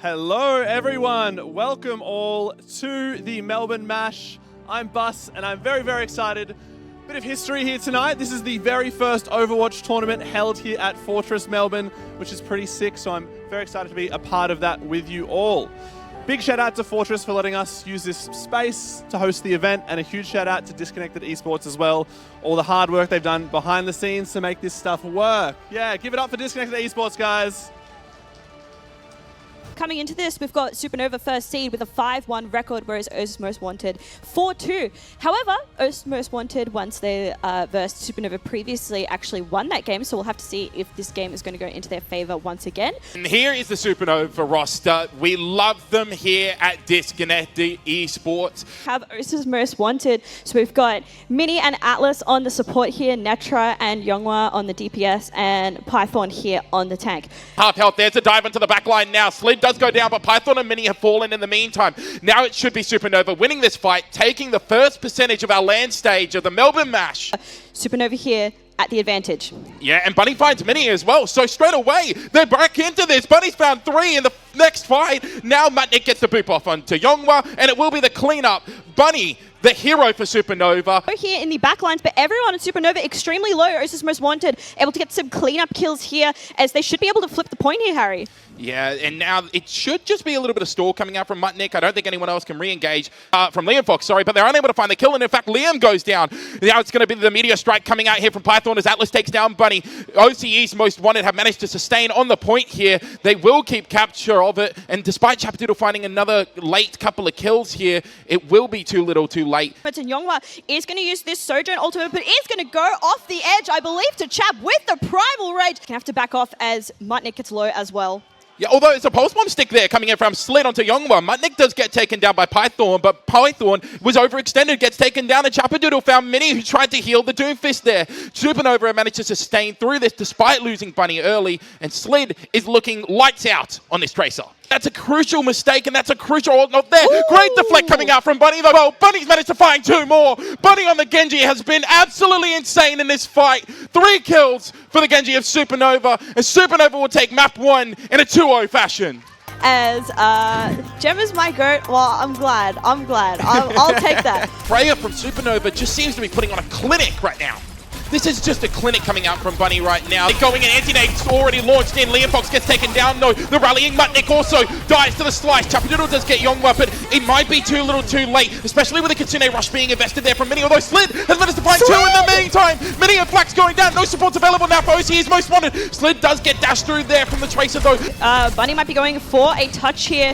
Hello everyone, welcome all to the Melbourne Mash. I'm Bus and I'm very, very excited. Bit of history here tonight. This is the very first Overwatch tournament held here at Fortress Melbourne, which is pretty sick, so I'm very excited to be a part of that with you all. Big shout out to Fortress for letting us use this space to host the event, and a huge shout out to Disconnected Esports as well. All the hard work they've done behind the scenes to make this stuff work. Yeah, give it up for Disconnected Esports, guys. Coming into this, we've got Supernova first seed with a 5-1 record, whereas Oasis Most Wanted 4-2. However, Oasis Most Wanted, once they versed Supernova previously, actually won that game, so we'll have to see if this game is going to go into their favor once again. And here is the Supernova roster. We love them here at Disconnected Esports. Have Oasis Most Wanted, so we've got Mini and Atlas on the support here, Netra and Yonghwa on the DPS, and Python here on the tank. Half health, there's a dive into the back line now. Slid does go down, but Python and Mini have fallen in the meantime. Now it should be Supernova winning this fight, taking the first percentage of our LAN stage of the Melbourne Mash. Supernova here at the advantage. Yeah, and Bunny finds Mini as well. So straight away, they're back into this. Bunny's found 3 in the next fight. Now Matnik gets the boop off onto Yonghwa, and it will be the cleanup. Bunny, the hero for Supernova. Here in the backlines, but everyone in Supernova extremely low. Oasis Most Wanted able to get some cleanup kills here, as they should be able to flip the point here, Harry. Yeah, and now it should just be a little bit of stall coming out from Mutnik. I don't think anyone else can re-engage from Liam Fox, sorry, but they're unable to find the kill, and in fact, Liam goes down. Now it's going to be the meteor strike coming out here from Python as Atlas takes down Bunny. OCE's Most Wanted have managed to sustain on the point here. They will keep capture of it, and despite Chapadoodle finding another late couple of kills here, it will be too little too late. But Yonghwa is going to use this Sojourn ultimate, but is going to go off the edge, I believe, to Chap with the Primal Rage. Going to have to back off as Mutnik gets low as well. Yeah, although it's a pulse bomb stick there coming in from Slid onto Yonghwa. Mutnik does get taken down by Python, but Python was overextended, gets taken down, and Chapadoodle found Mini, who tried to heal the Doomfist there. Supernova managed to sustain through this despite losing Bunny early, and Slid is looking lights out on this Tracer. That's a crucial mistake, and that's a crucial ult not there. Ooh. Great deflect coming out from Bunny, though. Well, Bunny's managed to find 2 more. Bunny on the Genji has been absolutely insane in this fight. 3 kills for the Genji of Supernova, and Supernova will take map 1 in a 2-0 fashion. As Gem is my goat, well, I'm glad. I'll take that. Freya from Supernova just seems to be putting on a clinic right now. This is just a clinic coming out from Bunny right now. They're going in, anti-nade's already launched in. Liam Fox gets taken down. No, the rallying Mutnik also dies to the slice. Chapadoodle does get Yonghwa, but it might be too little too late, especially with the Kitsune rush being invested there from Mini, although Slid has managed to find 2 in the meantime. Mini and Flax going down. No supports available now for OCE's Most Wanted. Slid does get dashed through there from the Tracer, though. Bunny might be going for a touch here.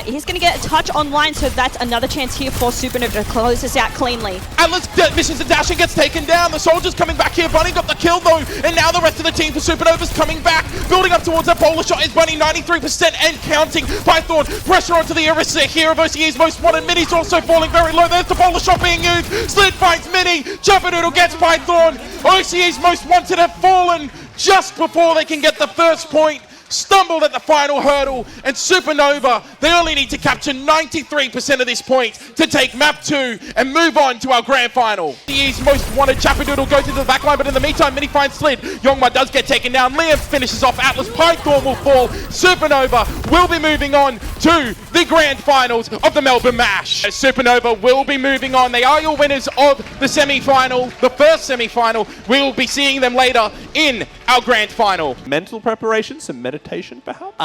He's going to get a touch online, so that's another chance here for Supernova to close this out cleanly. Atlas missions the dash and gets taken down. The soldiers coming back here. Bunny got the kill, though, and now the rest of the team for Supernova's coming back. Building up towards that polar shot is Bunny, 93% and counting. Python, pressure onto the Orisa here of OCE's Most Wanted. Mini's also falling very low. There's the polar shot being used. Slid finds Mini. Chapadoodle gets Python. OCE's Most Wanted have fallen just before they can get the first point. Stumbled at the final hurdle, and Supernova, they only need to capture 93% of this point to take map 2 and move on to our grand final. He's Most Wanted. Chapadoodle goes into the backline, but in the meantime, Mini finds Slid. Yonghwa does get taken down. Liam finishes off Atlas. Python will fall. Supernova will be moving on to the grand finals of the Melbourne Mash. Supernova will be moving on. They are your winners of the semi-final, the first semi-final. We will be seeing them later in our grand final. Mental preparation, some meditation perhaps?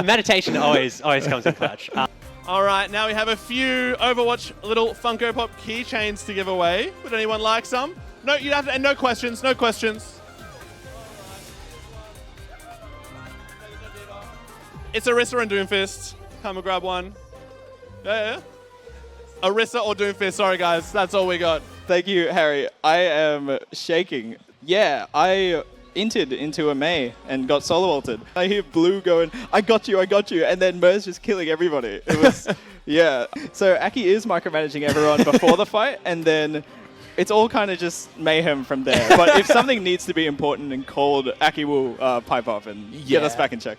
Meditation always comes in clutch. All right, now we have a few Overwatch little Funko Pop keychains to give away. Would anyone like some? No, you have to, and no questions, no questions. It's Orisa and Doomfist. Come and grab one. Yeah. Orisa or Doomfist, sorry guys, that's all we got. Thank you, Harry. I am shaking. Yeah, I entered into a May and got solo ulted. I hear Blue going, I got you, and then Mer's just killing everybody. It was, yeah. So Aki is micromanaging everyone before the fight, and then it's all kind of just mayhem from there. But if something needs to be important and called, Aki will pipe off and get us back in check.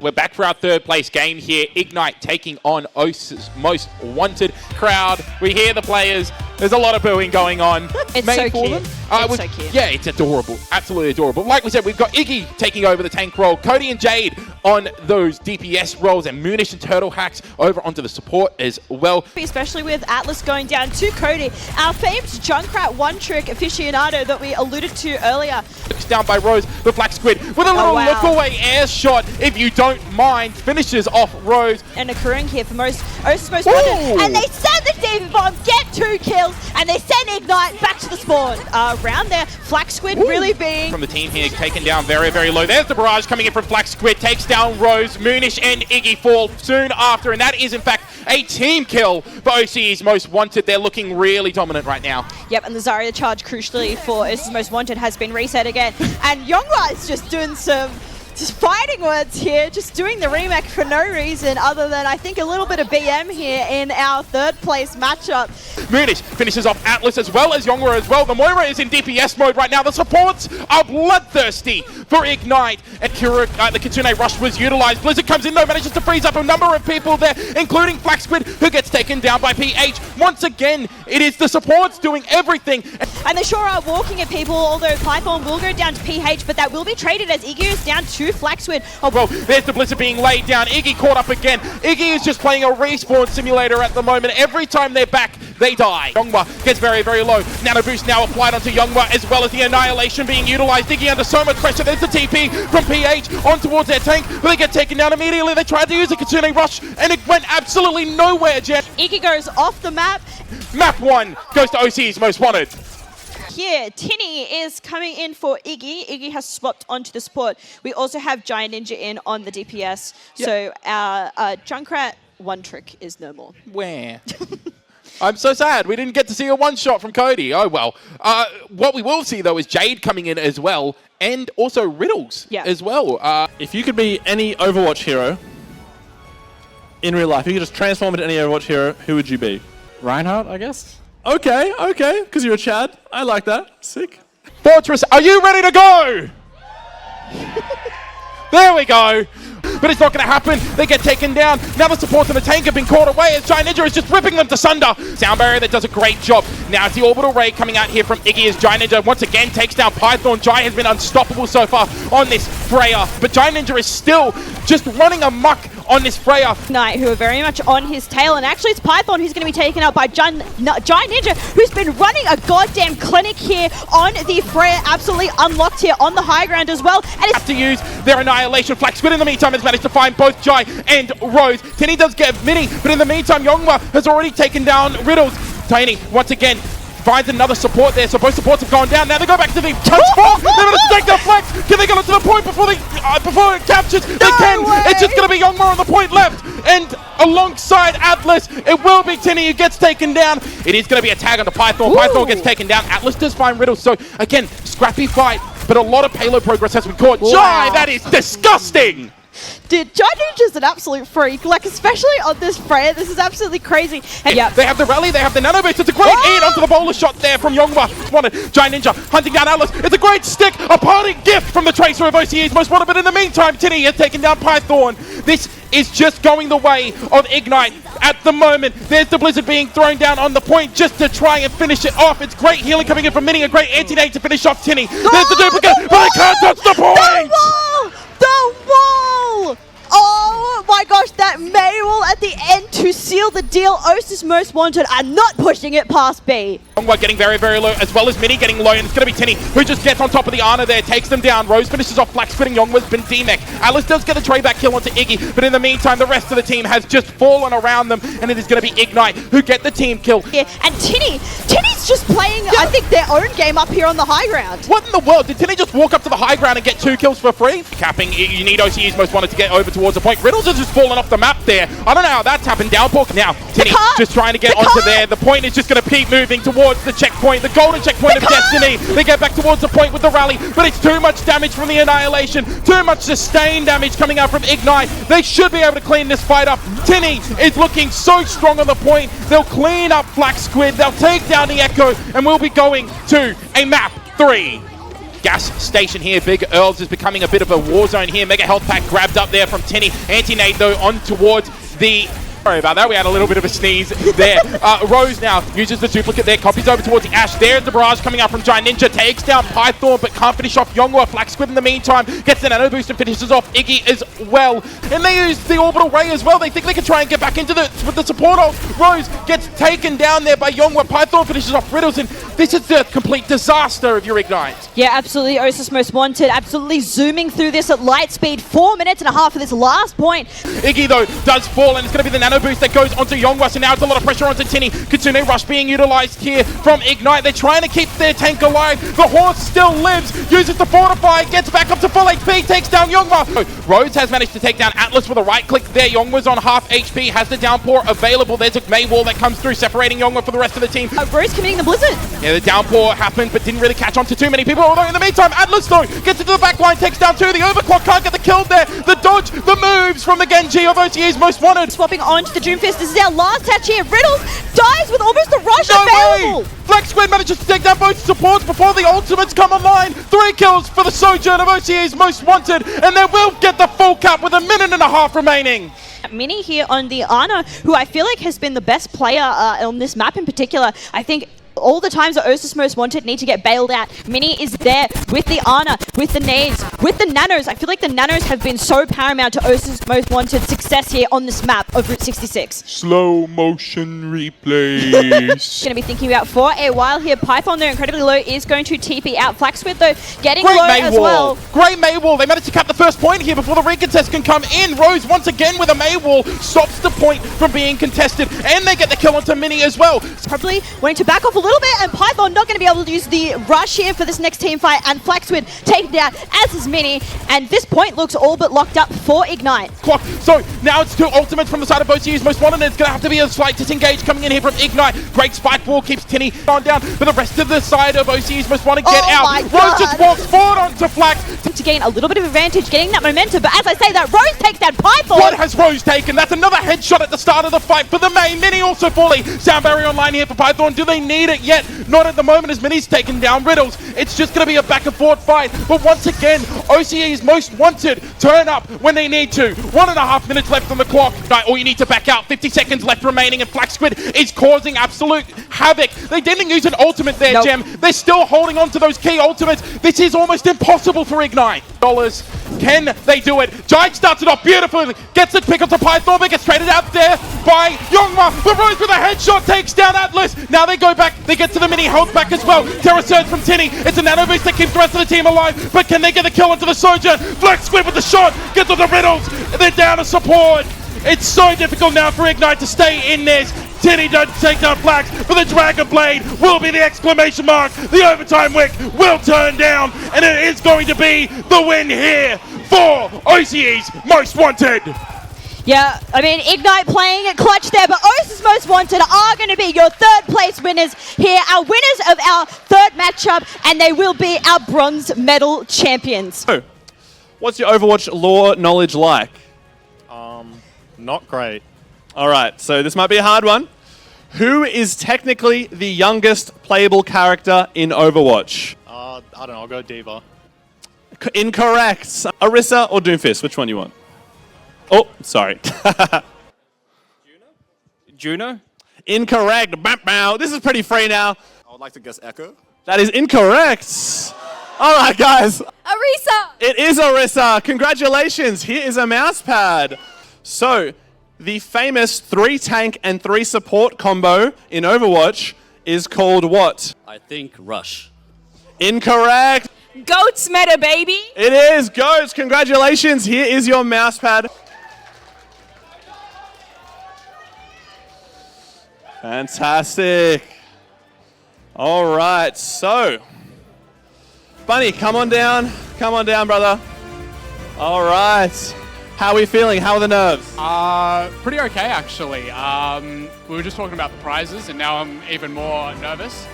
We're back for our 3rd place game here. IggNite taking on Oasis Most Wanted. Crowd, we hear the players. There's a lot of booing going on. It's Main so for cute. them. It's so cute. Yeah, it's adorable. Absolutely adorable. Like we said, we've got Iggy taking over the tank role, Cody and Jade on those DPS roles, and Moonish and Turtle Hacks over onto the support as well. Especially with Atlas going down to Cody, our famed Junkrat one-trick aficionado that we alluded to earlier. Down by Rose, the Black Squid with a little look-away air shot, if you don't mind, finishes off Rose. And occurring here for Osa's most wanted, and they send the Demon Bomb, get 2 kills, and they send IggNite back to the spawn. Round there, Black Squid really being... From the team here, taken down very, very low. There's the barrage coming in from Black Squid, takes down Rose, Moonish and Iggy fall soon after, and that is in fact a team kill for OCE's most wanted. They're looking really dominant right now. Yep, and the Zarya charge crucially for OCE's most wanted has been reset again. And Yonghwa is just doing some fighting words here, just doing the remake for no reason other than I think a little bit of BM here in our 3rd place matchup. Moonish finishes off Atlas as well as Yonghwa as well. The Moira is in DPS mode right now. The supports are bloodthirsty for IggNite. And the Kitsune Rush was utilized. Blizzard comes in though, manages to freeze up a number of people there, including Black Squid, who gets taken down by PH. Once again, it is the supports doing everything. And they sure are walking at people, although Python will go down to PH, but that will be traded as Iggy is down to Black Squid. Oh, well, there's the Blizzard being laid down. Iggy caught up again. Iggy is just playing a respawn simulator at the moment. Every time they're back, they die. Yonghwa gets very, very low. Nano boost now applied onto Yonghwa, as well as the Annihilation being utilized. Iggy under so much pressure. There's the TP from PH on towards their tank, but they get taken down immediately. They tried to use the Kitsune Rush, and it went absolutely nowhere, Jen. Iggy goes off the map. Map 1 goes to OC's most wanted. Here, Tinny is coming in for Iggy. Iggy has swapped onto the support. We also have Giant Ninja in on the DPS. Yep. So our Junkrat one-trick is no more. Where? I'm so sad. We didn't get to see a one-shot from Cody. Oh, well. What we will see, though, is Jade coming in as well, and also Riddles as well. If you could be any Overwatch hero in real life, if you could just transform into any Overwatch hero, who would you be? Reinhardt, I guess. Okay, because you're a Chad. I like that. Sick. Fortress, are you ready to go? There we go. But it's not going to happen. They get taken down. Now the supports and the tank have been caught away as Giant Ninja is just ripping them to sunder. Sound Barrier that does a great job. Now it's the Orbital Ray coming out here from Iggy as Giant Ninja once again takes down Python. Giant has been unstoppable so far on this Freya, but Giant Ninja is still just running amok on this Freya. Knight, who are very much on his tail, and actually it's Python who's going to be taken out by Giant Ninja, who's been running a goddamn clinic here on the Freya, absolutely unlocked here on the high ground as well. And it's have to use their Annihilation. Black Squid in the meantime has managed to find both Jai and Rose. Tinny does get Mini, but in the meantime, Yonghwa has already taken down Riddles. Tiny, once again, finds another support there, so both supports have gone down. Now they go back to the transform. They're going to take their flex. Can they get up to the point before it captures? They can. It's just going to be Yonghwa on the point left. And alongside Atlas, it will be Tinny who gets taken down. It is going to be a tag onto Python. Python gets taken down. Atlas does find Riddles. So again, scrappy fight, but a lot of payload progress has been caught. Wow. Jai, that is disgusting. Dude, Giant Ninja's an absolute freak, like especially on this Freya, this is absolutely crazy. And yeah, they have the rally, they have the nano boost. It's a great hit onto the bowler shot there from Yonghwa. Wanted Giant Ninja hunting down Atlas. It's a great stick, a parting gift from the Tracer of OCE's most wanted, but in the meantime, Tinny has taken down Python. This is just going the way of IggNite at the moment. There's the Blizzard being thrown down on the point just to try and finish it off. It's great healing coming in from Mini, a great anti-nade to finish off Tinny. There's the duplicate, but they can't touch the point! The wall! Oh my gosh, that Maywall at the end to seal the deal. Osa's most wanted are not pushing it past B. Yonghwa getting very, very low, as well as Mini getting low, and it's going to be Tinny who just gets on top of the Ana there, takes them down. Rose finishes off Black Squid, and Yonghwa's been D-Mech. Atlas does get a trade back kill onto Iggy, but in the meantime, the rest of the team has just fallen around them, and it is going to be IggNite who get the team kill. Yeah, and Tinny's just playing, I think, their own game up here on the high ground. What in the world? Did Tinny just walk up to the high ground and get 2 kills for free? Capping, you need OCE's most wanted to get over towards the point. Riddles has just fallen off the map there. I don't know how that's happened. Downpour now. Tinny just trying to get onto there. The point is just going to keep moving towards the checkpoint, the golden checkpoint of destiny. They get back towards the point with the rally, but it's too much damage from the Annihilation. Too much sustained damage coming out from IggNite. They should be able to clean this fight up. Tinny is looking so strong on the point. They'll clean up Black Squid. They'll take down the Echo, and we'll be going to a map 3. Gas station here. Big Earls is becoming a bit of a war zone here. Mega health pack grabbed up there from Tinny. Anti-nade though on towards the Sorry about that, we had a little bit of a sneeze there. Rose now uses the duplicate there, copies over towards the Ash. There's the barrage coming out from Giant Ninja, takes down Python, but can't finish off Youngwa. Flax Squid in the meantime gets the nano boost and finishes off Iggy as well. And they use the orbital ray as well. They think they can try and get back into with the support ult. Rose gets taken down there by Youngwa. Python finishes off Riddles, and this is the complete disaster of your Ignite. Yeah, absolutely. Osis Most Wanted absolutely zooming through this at light speed. 4 minutes and a half for this last point. Iggy, though, does fall, and it's going to be the nano boost that goes onto Youngwa, so now it's a lot of pressure onto Tinny. Kitsune Rush being utilized here from IggNite. They're trying to keep their tank alive. The horse still lives, uses the fortify, gets back up to full HP, takes down Youngwa. Rose has managed to take down Atlas with a right click there. Youngwa's on half HP, has the downpour available. There's a May wall that comes through, separating Youngwa from the rest of the team. Rose committing the blizzard. Yeah, the downpour happened, but didn't really catch on to too many people. Although in the meantime, Atlas, though, gets into the back line, takes down two. The overclock can't get the kill there. The dodge, the moves from the Genji of OCE's Most Wanted. Swapping onto the Doomfist. This is our last touch here. Riddles dies with almost a rush No available. way! Flex Squid manages to take down both supports before the ultimates come online. 3 kills for the Sojourn of OCE's Most Wanted, and they will get the full cap with 1.5 minutes remaining. Mini here on the Ana, who I feel like has been the best player on this map in particular. I think all the times that Osis Most Wanted need to get bailed out, Mini is there with the Ana, with the nades, with the nanos. I feel like the nanos have been so paramount to Osis Most Wanted success here on this map of Route 66. Slow motion replays. Going to be thinking about for a while here. Python, they're incredibly low, is going to TP out. Flaxsquid, though, getting Great low May as wall. well. Great May wall. They managed to cap the first point here before the recontest can come in. Rose once again with a May wall stops the point from being contested, and they get the kill onto Mini as well. Probably wanting to back off a little bit, and Python not going to be able to use the rush here for this next team fight, and Flaxsquid taken down, as is Mini, and this point looks all but locked up for IggNite. Clock. So now it's 2 ultimates from the side of OCE's Most Wanted, and it's going to have to be a slight disengage coming in here from IggNite. Great spike wall keeps Tinny on down, but the rest of the side of OCE's Most Wanted get Oh out. my Rose God. just walks forward onto Flax. To gain a little bit of advantage, getting that momentum, but as I say that, Rose takes down Python. What has Rose taken? That's another headshot at the start of the fight for the main. Mini also falling. Sound barrier online here for Python. Do they need it yet? Not at the moment as Mini's taken down Riddles. It's just going to be a back and forth fight. But once again, OCE's Most Wanted turn up when they need to. 1.5 minutes left on the clock. Or you need to back out. 50 seconds left remaining, and Flaxsquid is causing absolute havoc. They didn't use an ultimate there, Nope. Gem. They're still holding on to those key ultimates. This is almost impossible for IggNite. Can they do it? Giant starts it off beautifully. Gets the pick up to Python, but gets traded out there by Youngma. But Rose with a headshot takes down Atlas. Now they go back. They get to the Mini, health back as well. Terra Surge from Tinny. It's a nano boost that keeps the rest of the team alive. But can they get the kill onto the Sojourn? Flex Squid with the shot. Gets on the Riddles. They're down to support. It's so difficult now for IggNite to stay in this. Tinny doesn't take down Flax, but the Dragon Blade will be the exclamation mark. The overtime wick will turn down, and it is going to be the win here for OCE's Most Wanted. Yeah, I mean, IggNite playing it clutch there, but Osis Most Wanted are going to be your 3rd place winners here, our winners of our 3rd matchup, and they will be our bronze medal champions. So, what's your Overwatch lore knowledge like? Not great. All right, so this might be a hard one. Who is technically the youngest playable character in Overwatch? I don't know, I'll go Diva. Incorrect. Orisa or Doomfist? Which one you want? Oh, sorry. Juno? Incorrect. Bow, bow. This is pretty free now. I would like to guess Echo. That is incorrect. All right, guys. Orisa! It is Orisa. Congratulations. Here is a mouse pad. So, the famous 3 tank and 3 support combo in Overwatch is called what? I think Rush. Incorrect. Goats meta, baby! It is Goats. Congratulations. Here is your mouse pad. Fantastic. All right, so Bunny, come on down. Come on down, brother. All right. How are we feeling? How are the nerves? Pretty okay, actually. We were just talking about the prizes, and now I'm even more nervous.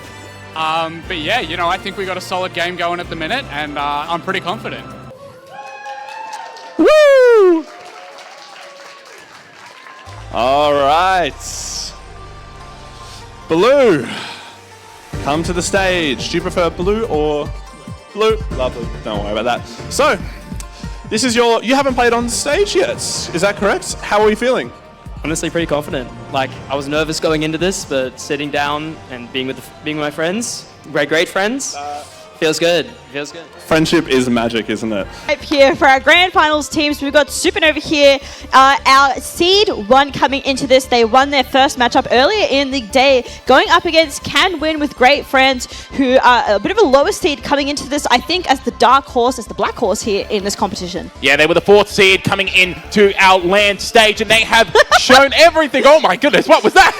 But yeah, you know, I think we got a solid game going at the minute, and I'm pretty confident. Woo! All right. Blue, come to the stage. Do you prefer blue or blue? Lovely. Don't worry about that. So, this is you haven't played on stage yet. Is that correct? How are we feeling? Honestly, pretty confident. Like, I was nervous going into this, but sitting down and being with my friends, great friends, feels good. Feels good. Friendship is magic, isn't it? Here for our grand finals teams, we've got Supernova here. Our seed 1 coming into this. They won their first matchup earlier in the day, going up against Can Win with Great Friends, who are a bit of a lower seed coming into this, I think, as the dark horse, as the black horse here in this competition. Yeah, they were the 4th seed coming in to our LAN stage, and they have shown everything. Oh my goodness, what was that?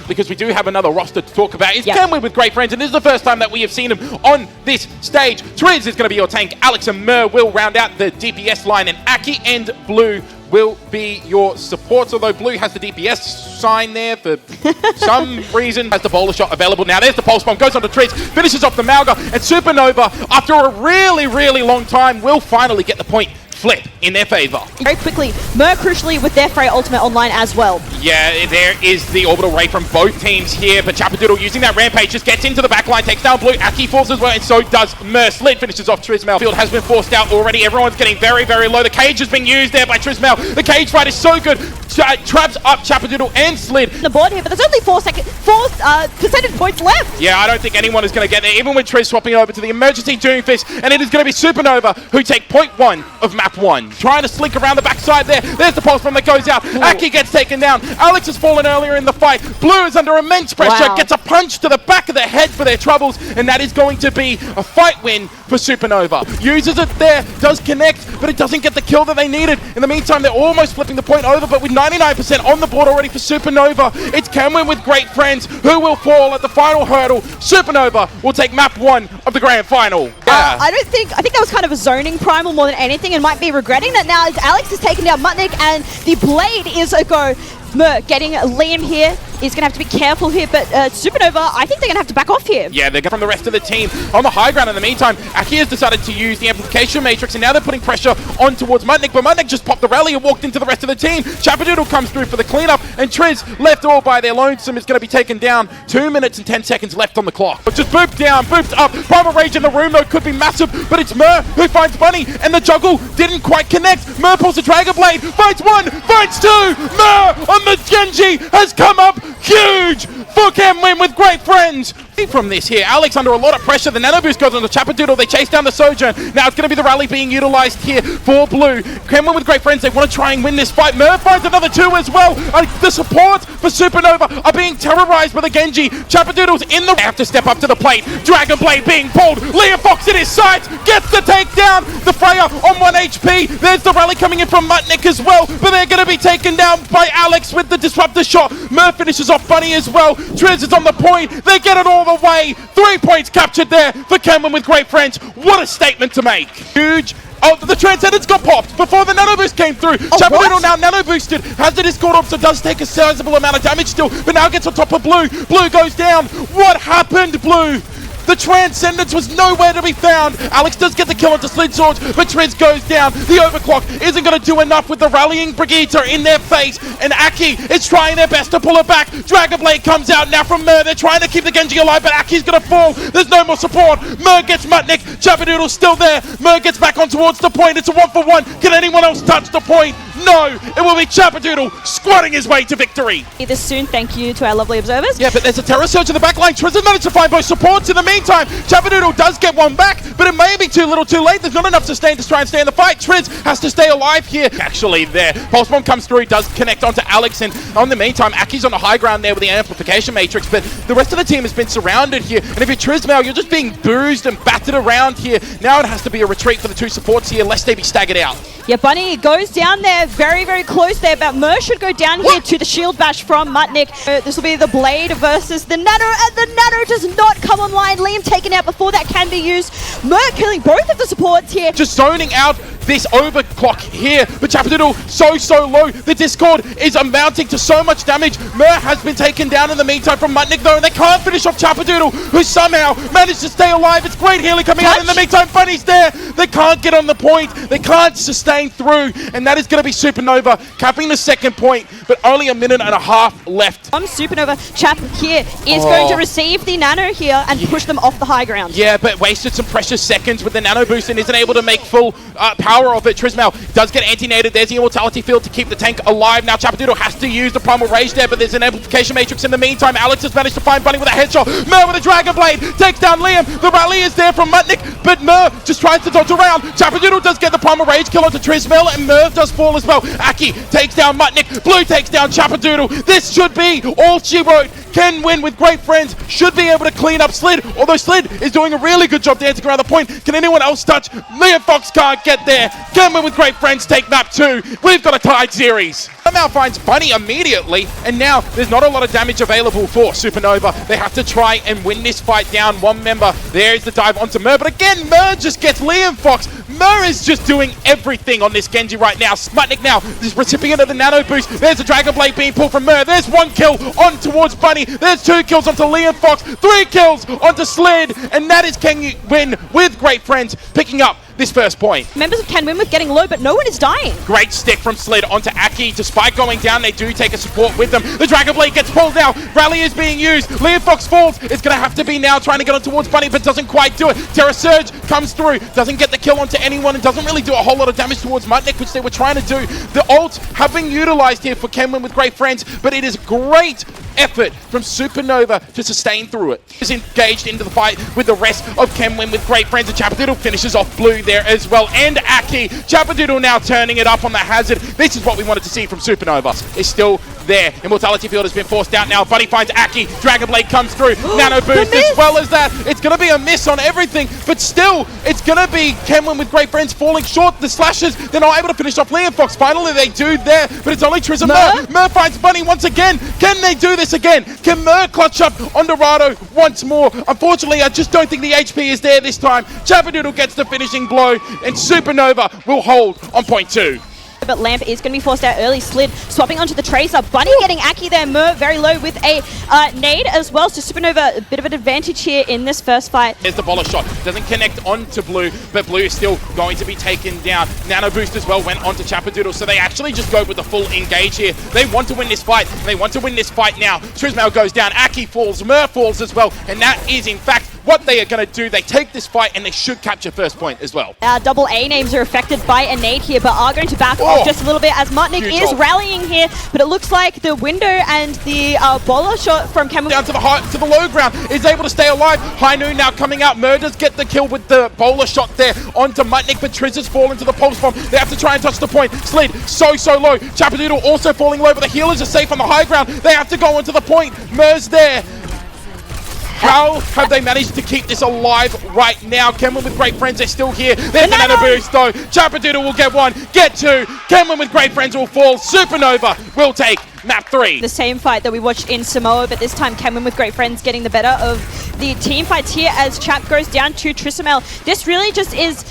Because we do have another roster to talk about. It's Can Win with Great Friends, and this is the first time that we have seen him on this stage. Triz is going to be your tank. Alex and Mer will round out the DPS line, and Aki and Blue will be your supports, although Blue has the DPS sign there for some reason. Has the bowler shot available now. There's the pulse bomb, goes on to Triz, finishes off the Malga, and Supernova, after a really long time, will finally get the point flip in their favor. Very quickly, Mer crucially with their Freya ultimate online as well. Yeah, there is the orbital ray from both teams here, but Chapadoodle using that rampage just gets into the backline, takes down Blue. Aki falls as well, and so does Mer. Slid finishes off Trismel. Field has been forced out already. Everyone's getting very low. The cage has been used there by Trismel. The cage fight is so good. Traps up Chapadoodle and Slid. The board here, but there's only 4 percentage points left. Yeah, I don't think anyone is going to get there, even with Triz swapping over to the emergency Doomfist, and it is going to be Supernova who take point 1 of map 1. Trying to slink around the backside there. There's the pulse bomb that goes out. Aki gets taken down. Alex has fallen earlier in the fight. Blue is under immense pressure. Gets a punch to the back of the head for their troubles, and that is going to be a fight win for Supernova. Uses it there, does connect, but it doesn't get the kill that they needed. In the meantime, they're almost flipping the point over, but with 99% on the board already for Supernova, it's Can Win with Great Friends who will fall at the final hurdle. Supernova will take map 1 of the grand final. Yeah. I think that was kind of a zoning primal more than anything, and might be regretting that now as Alex has taken down Mutnik, and the blade is a go. Mer getting Liam here. He's going to have to be careful here, but Supernova, I think they're going to have to back off here. Yeah, they're from the rest of the team on the high ground. In the meantime, Aki has decided to use the amplification matrix, and now they're putting pressure on towards Mutnik, but Mutnik just popped the rally and walked into the rest of the team. Chapadoodle comes through for the cleanup, and Triz, left all by their lonesome, is going to be taken down. 2 minutes and 10 seconds left on the clock. But just booped down, booped up. Primal Rage in the room, though, could be massive, but it's Mer who finds Bunny, and the juggle didn't quite connect. Mer pulls the Dragon Blade, finds 1, finds 2. Mer on the Genji has come up huge for Can Win with Great Friends. From this here, Alex under a lot of pressure. The nano boost goes on the Chapadoodle. They chase down the Sojourn. Now it's going to be the rally being utilized here for Blue. Can Win with Great Friends. They want to try and win this fight. Mer finds another 2 as well. The supports for Supernova are being terrorized by the Genji. Chapadoodle's in the... They have to step up to the plate. Dragon Blade being pulled. Leah Fox in his sights. Gets the takedown. The Freya on 1 HP. There's the rally coming in from Mutnik as well. But they're going to be taken down by Alex with the disruptor shot. Mer finishes off Bunny as well. Triz is on the point. They get it all the way. 3 points captured there for Can Win with Great Friends. What a statement to make. Huge. Oh, the Transcendence got popped before the Nano Boost came through. Chapadoodle now Nano Boosted. Has the Discord Orb, so does take a sizable amount of damage still, but now gets on top of Blue. Blue goes down. What happened, Blue? The Transcendence was nowhere to be found. Alex does get the kill onto Slid Swords, but Triz goes down. The Overclock isn't going to do enough with the rallying Brigitte in their face, and Aki is trying their best to pull it back. Dragon Blade comes out now from Mer. They're trying to keep the Genji alive, but Aki's going to fall. There's no more support. Mer gets Mutnik. Chapadoodle's still there. Mer gets back on towards the point. It's a 1-for-1. Can anyone else touch the point? No, it will be Chapadoodle squatting his way to victory. This soon, thank you to our lovely observers. Yeah, but there's a Terror Surge in the back line. Triz has managed to find both supports. In the meantime, Chapadoodle does get one back, but it may be too little too late. There's not enough sustain to try and stay in the fight. Triz has to stay alive here. Actually, there. Pulse Bomb comes through, does connect onto Alex, and in the meantime, Aki's on the high ground there with the amplification matrix, but the rest of the team has been surrounded here, and if you're Trismel, you're just being bruised and battered around here. Now it has to be a retreat for the 2 supports here, lest they be staggered out. Yeah, Bunny goes down there, very close there, but Mer should go down here to the shield bash from Mutnik. This will be the Blade versus the Nano, and the Nano does not come online. Liam taken out before that can be used. Mer killing both of the supports here. Just zoning out this overclock here, but Chapadoodle so low. The Discord is amounting to so much damage. Mer has been taken down in the meantime from Mutnik though, and they can't finish off Chapadoodle, who somehow managed to stay alive. It's great healing coming out in the meantime. Bunny's there. They can't get on the point. They can't sustain through, and that is going to be Supernova capping the 2nd point, but only a minute and a half left. Supernova, Chap here is going to receive the Nano here and push them off the high ground. Yeah, but wasted some precious seconds with the Nano Boost and isn't able to make full power power of it. Trismel does get anti-nated. There's the Immortality Field to keep the tank alive. Now Chapadoodle has to use the Primal Rage there, but there's an Amplification Matrix in the meantime. Alex has managed to find Bunny with a headshot. Mer with a Dragon Blade takes down Liam. The rally is there from Mutnik, but Mer just tries to dodge around. Chapadoodle does get the Primal Rage kill onto Trismel, and Mer does fall as well. Aki takes down Mutnik. Blue takes down Chapadoodle. This should be all she wrote. Can win with great friends. Should be able to clean up Slid, although Slid is doing a really good job dancing around the point. Can anyone else touch? Liam Fox can't get there. Can win with great friends. Take map 2. We've got a tied series. Somehow finds Bunny immediately, and now there's not a lot of damage available for Supernova. They have to try and win this fight down. One member. There's the dive onto Mer, but again, Mer just gets Liam Fox. Mer is just doing everything on this Genji right now. Smutnik now, this recipient of the nano boost. There's a Dragon Blade being pulled from Mer. There's 1 kill on towards Bunny. There's 2 kills onto Liam Fox. 3 kills onto Slid, and that is Can You Win with great friends picking up this first point. Members of Can Win with getting low, but no one is dying. Great stick from Slid onto Aki to Spike going down. They do take a support with them. The Dragon Blade gets pulled now. Rally is being used. Liam Fox falls. It's going to have to be now trying to get on towards Bunny, but doesn't quite do it. Terra Surge comes through. Doesn't get the kill onto anyone and doesn't really do a whole lot of damage towards Mutnik, which they were trying to do. The ults have been utilized here for Can Win with great friends, but it is great effort from Supernova to sustain through it. Is engaged into the fight with the rest of Can Win with great friends, and Chapadoodle finishes off Blue there as well, and Aki. Chapadoodle now turning it up on the hazard. This is what we wanted to see from Supernova. It's still there. Immortality Field has been forced out now. Bunny finds Aki. Dragon Blade comes through. Nano boost as well as that. It's going to be a miss on everything, but still, it's going to be Can Win with great friends falling short. The slashes, they're not able to finish off Liam Fox. Finally, they do there, but it's only Triz and Mer. Mer finds Bunny once again. Can they do this again? Can Mer clutch up on Dorado once more? Unfortunately, I just don't think the HP is there this time. Chapadoodle gets the finishing blow, and Supernova will hold on point 2. But Lamp is going to be forced out early. Slid swapping onto the Tracer. Bunny getting Aki there. Mer very low with a nade as well. So Supernova, a bit of an advantage here in this first fight. There's the Bola shot. Doesn't connect onto Blue, but Blue is still going to be taken down. Nano boost as well went onto Chapadoodle, so they actually just go with the full engage here. They want to win this fight. They want to win this fight now. Trismel goes down. Aki falls. Mer falls as well. And that is, in fact, what they are going to do. They take this fight and they should capture first point as well. Double A names are affected by a nade here, but are going to back off just a little bit as Mutnik is rallying here. But it looks like the window and the Bola shot from Cameos down to the low ground is able to stay alive. High Noon now coming out. Murders get the kill with the Bola shot there onto Mutnik, but Triz has fallen to the pulse bomb. They have to try and touch the point. Slid so low. Chapadoodle also falling low, but the healers are safe on the high ground. They have to go onto the point. Mer's there. How have they managed to keep this alive right now? Can Win with great friends, they're still here. There's the nano boost though. Chapadoodle will get 1, get 2. Can Win with great friends will fall. Supernova will take map 3. The same fight that we watched in Samoa, but this time Can Win with great friends getting the better of the team fights here as Chap goes down to Trisamel. This really just is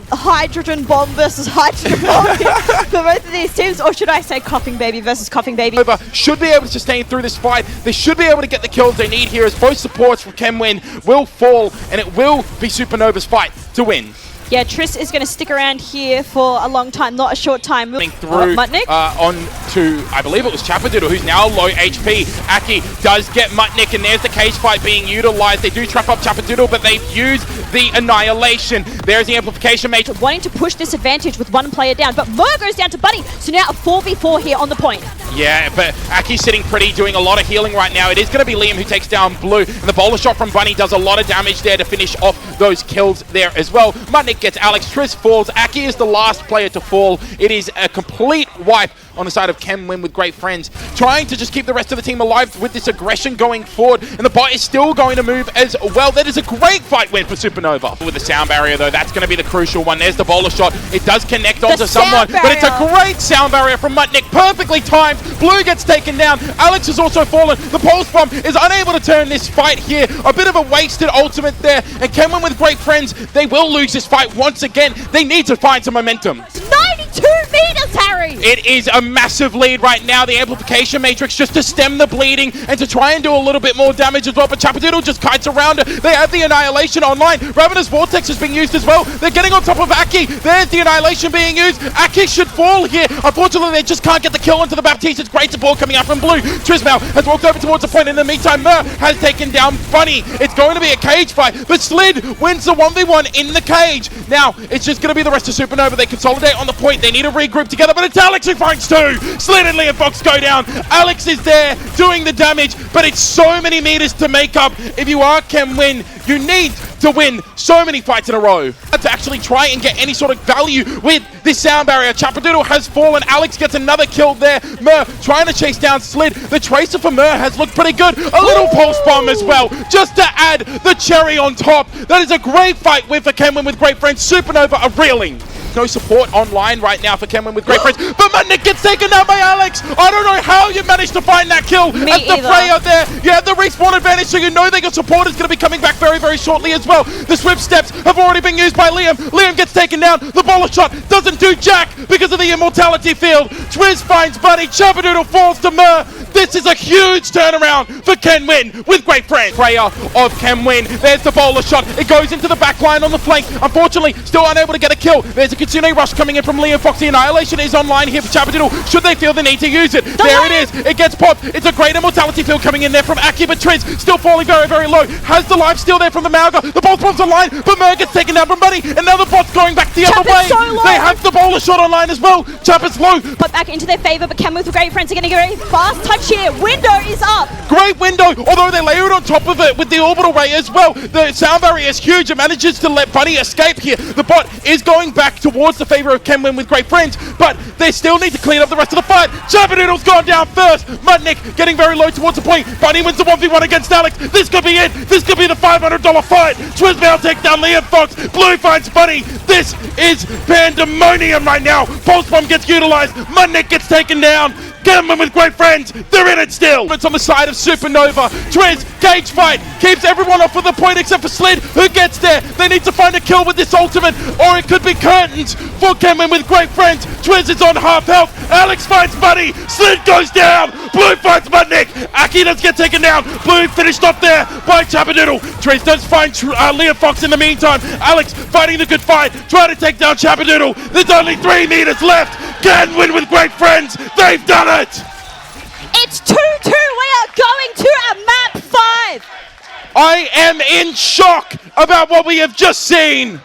hydrogen bomb versus hydrogen bomb for both of these teams, or should I say coughing baby versus coughing baby. Should be able to sustain through this fight. They should be able to get the kills they need here, as both supports from Can Win will fall, and it will be Supernova's fight to win. Yeah, Triss is going to stick around here for a long time, not a short time. Through Mutnik. on to, I believe it was Chapadoodle, who's now low HP. Aki does get Mutnik, and there's the cage fight being utilized. They do trap up Chapadoodle, but they've used the Annihilation. There's the Amplification Matrix. Wanting to push this advantage with one player down, but Mer goes down to Bunny, so now a 4v4 here on the point. Yeah, but Aki's sitting pretty, doing a lot of healing right now. It is going to be Liam who takes down Blue, and the bowler shot from Bunny does a lot of damage there to finish off those kills there as well. Mutnik gets Alex, Triss falls. Aki is the last player to fall. It is a complete wipe on the side of Can Win with great friends, trying to just keep the rest of the team alive with this aggression going forward, and the bot is still going to move as well. That is a great fight win for Supernova. With the sound barrier though, that's going to be the crucial one. There's the bowler shot. It does connect onto someone, but it's a great sound barrier from Mutnik, perfectly timed. Blue gets taken down. Alex has also fallen. The pulse bomb is unable to turn this fight here. A bit of a wasted ultimate there, and Can Win with great friends, they will lose this fight once again. They need to find some momentum. 92 meters, Harry! It is a massive lead right now. The amplification matrix just to stem the bleeding and to try and do a little bit more damage as well. But Chapadoodle just kites around it. They have the Annihilation online. Ravenous Vortex is being used as well. They're getting on top of Aki. There's the Annihilation being used. Aki should fall here. Unfortunately, they just can't get the kill onto the Baptiste. It's great support coming out from Blue. Trismel has walked over towards the point. In the meantime, Mer has taken down Bunny. It's going to be a cage fight, but Slid wins the 1v1 in the cage. Now, it's just going to be the rest of Supernova. They consolidate on the point. They need to regroup together, but it's Alex who finds two. Slid and Liam Fox go down. Alex is there doing the damage, but it's so many meters to make up. If you are Win, you need to win so many fights in a row to actually try and get any sort of value with this sound barrier. Chapadoodle has fallen. Alex gets another kill there. Mer trying to chase down Slid. The tracer for Mer has looked pretty good. A little pulse bomb as well, just to add the cherry on top. That is a great fight with Kenwin with great friends. Supernova are reeling. No support online right now for Kenwin with great friends, but Nick gets taken down by Alex. I don't know how you managed to find that kill. As the fray out there, you have the respawn advantage, so you know that your support is going to be coming back very, very shortly as well. The swift steps have already been used by Liam. Liam gets taken down. The bowler shot doesn't do jack because of the immortality field. Twiz finds Buddy. Chapadoodle falls to Mer. This is a huge turnaround for Kenwin with great friends. Prayer of Kenwin. There's the bowler shot. It goes into the back line on the flank. Unfortunately, still unable to get a kill. There's a Kitsune rush coming in from Liam Fox. The Annihilation is online here for Chapadoodle. Should they feel the need to use it? There it is. It gets popped. It's a great immortality field coming in there from Aki, but Triz still falling very, very low. Has the life still there from the Mauga. The bolt bomb's online, but Mer gets taken down from Buddy, and now the bot's going back the other way. So they have the bowler shot online as well. Chapa's low. Put back into their favor, but Cameos with great friends are going to get a fast touch here. Window is up. Great window, although they layer it on top of it with the orbital ray as well. The sound barrier is huge. It manages to let Bunny escape here. The bot is going back towards the favor of Kenwin with great friends, but they still need to clean up the rest of the fight. Chapadoodle's gone down first. Mudnick getting very low towards the point. Bunny wins the 1v1 against Alex. This could be it. This could be the $500 fight. Twismail takes down Liam Fox. Blue finds Bunny. This is pandemonium right now. Pulse bomb gets utilized. Mudnick gets taken down. Kenwin with great friends, they're in it still. It's on the side of Supernova. Triz, cage fight, keeps everyone off of the point except for Slid, who gets there. They need to find a kill with this ultimate, or it could be curtains for Kenwin with great friends. Triz is on half health. Alex finds Buddy. Slid goes down. Blue finds Mudnick. Aki does get taken down. Blue finished off there by Chapadoodle. Triz does find Liam Fox in the meantime. Alex fighting the good fight, trying to take down Chapadoodle. There's only 3 meters left. Kenwin with great friends, they've done it. It's 2-2. We are going to a map 5. I am in shock about what we have just seen.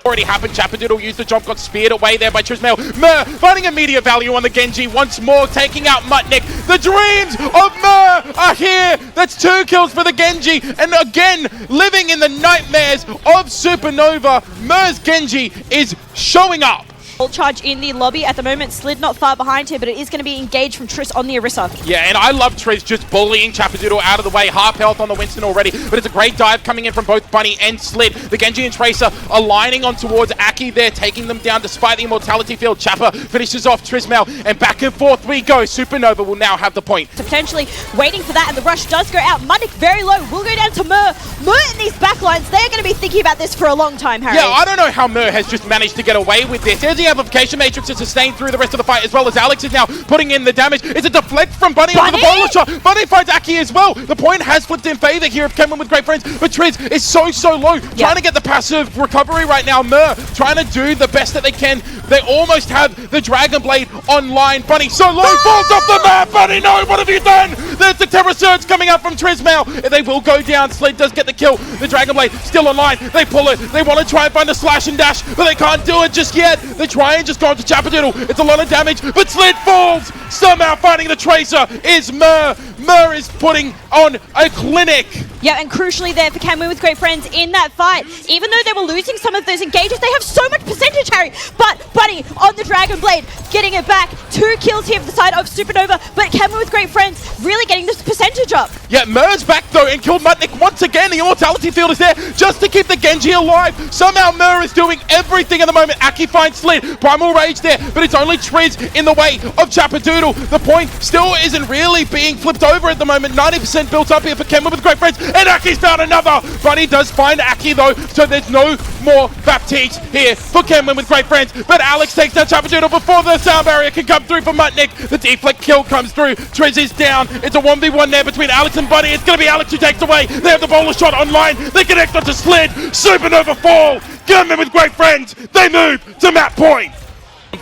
Already happened. Chapadoodle used the jump, got speared away there by Trismail. Mer finding immediate value on the Genji once more, taking out Mutnik. The dreams of Mer are here. That's 2 kills for the Genji. And again, living in the nightmares of Supernova, Mer's Genji is showing up. Ult charge in the lobby at the moment. Slid not far behind here, but it is going to be engaged from Triss on the Orisa. Yeah, and I love Triss just bullying Chapadoodle out of the way. Half health on the Winston already, but it's a great dive coming in from both Bunny and Slid. The Genji and Tracer aligning on towards Aki there, taking them down despite the immortality field. Chappa finishes off Trismail, and back and forth we go. Supernova will now have the point. So potentially waiting for that, and the rush does go out. Mudnick very low, will go down to Mer. Mer in these backlines, they're going to be thinking about this for a long time, Harry. Yeah, I don't know how Mer has just managed to get away with this. There's the amplification matrix to sustain through the rest of the fight, as well as Alex is now putting in the damage. It's a deflect from Bunny onto the bowler shot. Bunny finds Aki as well. The point has flipped in favor here of Kenwin with great friends, but Triz is so low. Trying to get the passive recovery right now. Mer trying to do the best that they can. They almost have the Dragon Blade online. Bunny so low, falls off the map. Bunny, no, what have you done? There's the Terror Surge coming out from Trismail. They will go down. Slid does get the kill. The Dragon Blade still online. They pull it. They want to try and find the slash and dash, but they can't do it just yet. They try and just go into Chapadoodle. It's a lot of damage, but Slid falls. Somehow finding the Tracer is Mer. Mer is putting on a clinic. Yeah, and crucially there for Kenwin with great friends in that fight. Even though they were losing some of those engages, they have so much percentage, Harry. But Bunny on the Dragon Blade, getting it back. 2 kills here for the side of Supernova, but Kenwin with great friends really getting this percentage up. Yeah, Mer's back though and killed Mutnik once again. The immortality field is there just to keep the Genji alive. Somehow Mer is doing everything at the moment. Aki finds Slid. Primal Rage there, but it's only Triz in the way of Chappadoodle. The point still isn't really being flipped over at the moment. 90% built up here for Kenwin with Great Friends, and Aki's found another, but he does find Aki though, so there's no more Baptiste here for Kenwin with Great Friends, but Alex takes down Chappadoodle before the sound barrier can come through for Mutnik. The deflect kill comes through, Triz is down. It's a 1v1 there between Alex and Buddy. It's going to be Alex who takes away. They have the bowler shot online. They connect onto Slid. Supernova fall. Kenwin with Great Friends. They move to map point.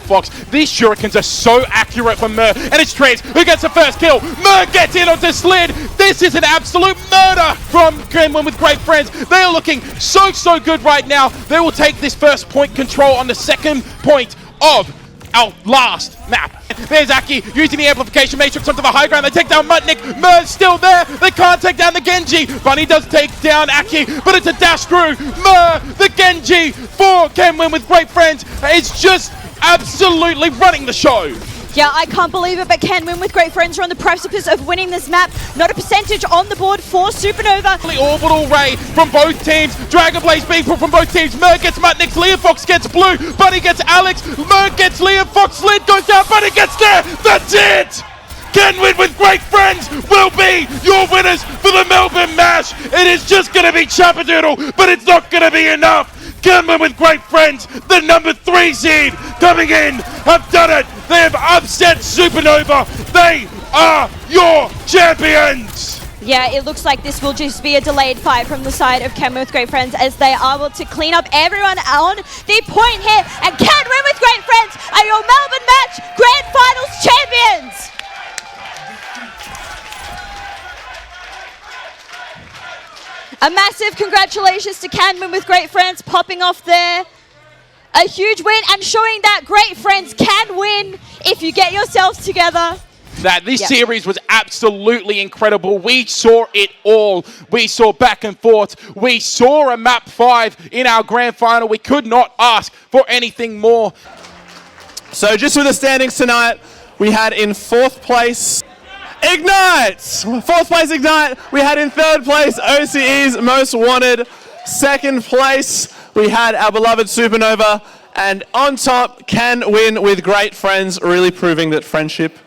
Fox, these shurikens are so accurate for Mer, and it's Triz who gets the first kill. Mer gets in onto Slid. This is an absolute murder from Kenwin with Great Friends. They are looking so good right now. They will take this first point control on the second point of our last map. There's Aki using the amplification matrix onto the high ground. They take down Mutnik. Mer's still there. They can't take down the Genji. Bunny does take down Aki, but it's a dash through. Mer, the Genji for Kenwin with Great Friends. It's just absolutely running the show. Yeah, I can't believe it, but Kenwin with Great Friends are on the precipice of winning this map. Not a percentage on the board for Supernova. Orbital Ray from both teams. Dragon Blaze being put from both teams. Mer gets Mutnik. Leah Fox gets Blue. Buddy gets Alex. Mer gets Leah Fox. Slid goes down. Buddy gets there. That's it. Kenwin with Great Friends will be your winners for the Melbourne Mash. It is just going to be Chappadoodle, but it's not going to be enough. Kenwin with Great Friends, the number 3 seed coming in, have done it. They have upset Supernova. They are your champions. Yeah, it looks like this will just be a delayed fight from the side of Kenwin with Great Friends as they are able to clean up everyone on the point here. And Kenwin with Great Friends are your Melbourne Match Grand Finals champions. A massive congratulations to Kenwin with Great Friends popping off there. A huge win and showing that Great Friends can win if you get yourselves together. That this series was absolutely incredible. We saw it all. We saw back and forth. We saw a map 5 in our grand final. We could not ask for anything more. So just with the standings tonight, we had in 4th place IggNite! 4th place IggNite. We had in 3rd place OCE's Most Wanted. 2nd place, we had our beloved Supernova. And on top, Kenwin with Great Friends, really proving that friendship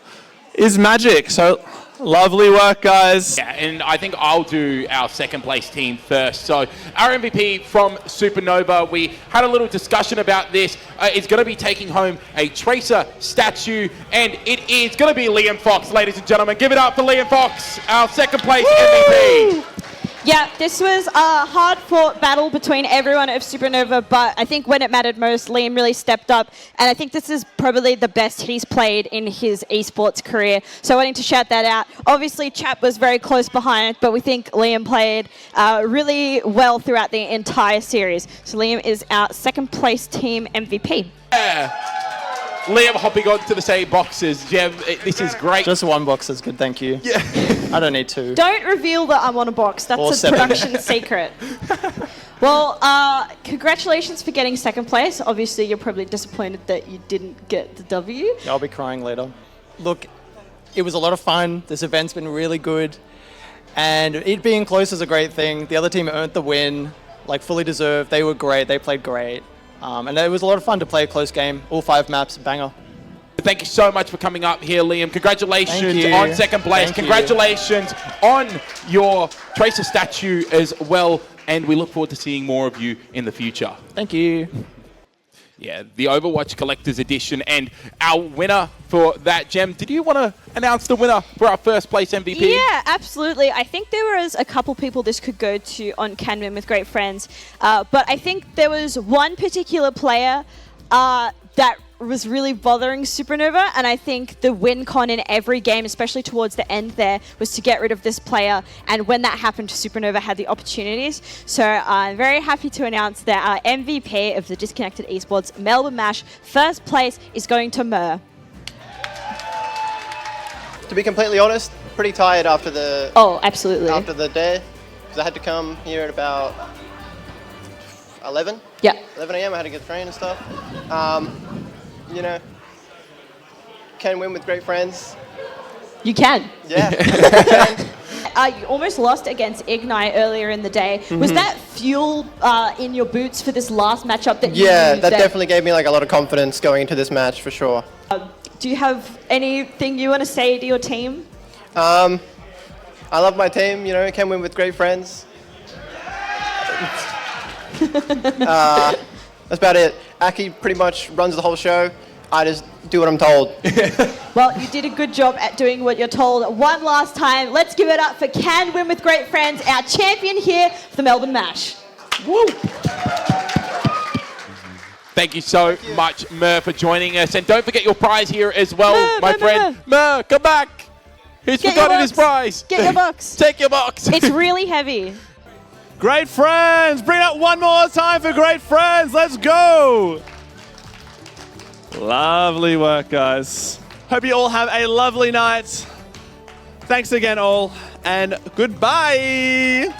is magic. So lovely work, guys. Yeah, and I think I'll do our 2nd place team first. So our MVP from Supernova, we had a little discussion about this. It's going to be taking home a Tracer statue, and it is going to be Liam Fox, ladies and gentlemen. Give it up for Liam Fox, our 2nd place MVP. Yeah, this was a hard-fought battle between everyone of Supernova, but I think when it mattered most, Liam really stepped up, and I think this is probably the best he's played in his esports career, so wanting to shout that out. Obviously, Chap was very close behind, but we think Liam played really well throughout the entire series. So Liam is our 2nd place team MVP. Yeah. Liam hopping on to the same boxes. Yeah, this is great. Just 1 box is good, thank you. Yeah. I don't need 2. Don't reveal that I'm on a box. That's Or a 7. production secret. Well, congratulations for getting 2nd place. Obviously, you're probably disappointed that you didn't get the W. I'll be crying later. Look, it was a lot of fun. This event's been really good. And it being close is a great thing. The other team earned the win, like fully deserved. They were great. They played great. And it was a lot of fun to play a close game. All 5 maps, banger. Thank you so much for coming up here, Liam. Congratulations on 2nd place. Thank Congratulations on your Tracer statue as well. And we look forward to seeing more of you in the future. Thank you. Yeah, the Overwatch Collector's Edition and our winner for that gem. Did you want to announce the winner for our 1st place MVP? Yeah, absolutely. I think there was a couple people this could go to on Kenwin with Great Friends, but I think there was one particular player that was really bothering Supernova, and I think the win con in every game, especially towards the end there, was to get rid of this player, and when that happened, Supernova had the opportunities. So I'm very happy to announce that our MVP of the Disconnected Esports Melbourne Mash 1st place is going to Mer. To be completely honest, pretty tired after the Absolutely. after the day, because I had to come here at about 11. Yeah. 11 a.m. I had to get the train and stuff. You know, can win with Great Friends. You can. Yeah. that you almost lost against IggNite earlier in the day. Was that fuel in your boots for this last matchup that you Yeah, used that there? definitely gave me like a lot of confidence going into this match for sure. Do you have anything you want to say to your team? I love my team, you know, can win with great friends. That's about it. Aki pretty much runs the whole show. I just do what I'm told. Well, you did a good job at doing what you're told. One last time, let's give it up for Can Win with Great Friends, our champion here for the Melbourne Mash. Woo! Thank you so much, Mer, for joining us. And don't forget your prize here as well, my friend. Mer, come back. He's forgotten his prize. Get your box. Take your box. It's really heavy. Great Friends! Bring it up one more time for Great Friends. Let's go! Lovely work, guys. Hope you all have a lovely night. Thanks again, all, and goodbye!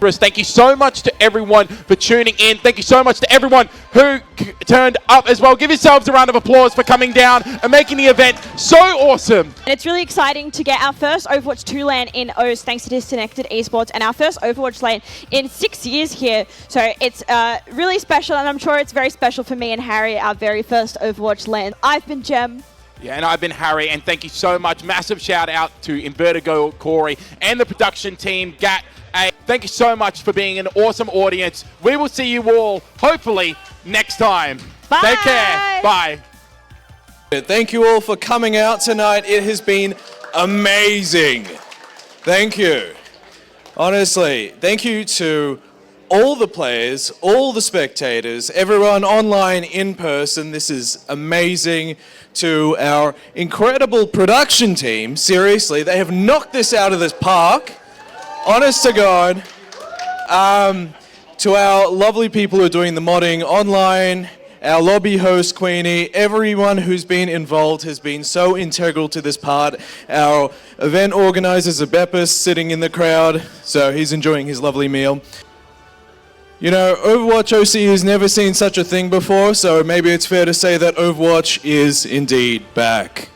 Thank you so much to everyone for tuning in. Thank you so much to everyone who turned up as well. Give yourselves a round of applause for coming down and making the event so awesome. And it's really exciting to get our first Overwatch 2 LAN in O's thanks to Disconnected Esports and our first Overwatch LAN in 6 years here. So it's really special, and I'm sure it's very special for me and Harry, our very first Overwatch LAN. I've been Jem. Yeah, and I've been Harry, and thank you so much. Massive shout out to Invertigo, Corey, and the production team, Gat. Thank you so much for being an awesome audience. We will see you all, hopefully, next time. Bye. Take care. Bye. Thank you all for coming out tonight. It has been amazing. Thank you. Honestly, thank you to all the players, all the spectators, everyone online, in person. This is amazing. To our incredible production team, seriously, they have knocked this out of this park. Honest to God. To our lovely people who are doing the modding online, our lobby host, Queenie, everyone who's been involved has been so integral to this part. Our event organizer, Zabepis, sitting in the crowd, so he's enjoying his lovely meal. You know, Overwatch OC has never seen such a thing before, so maybe it's fair to say that Overwatch is indeed back.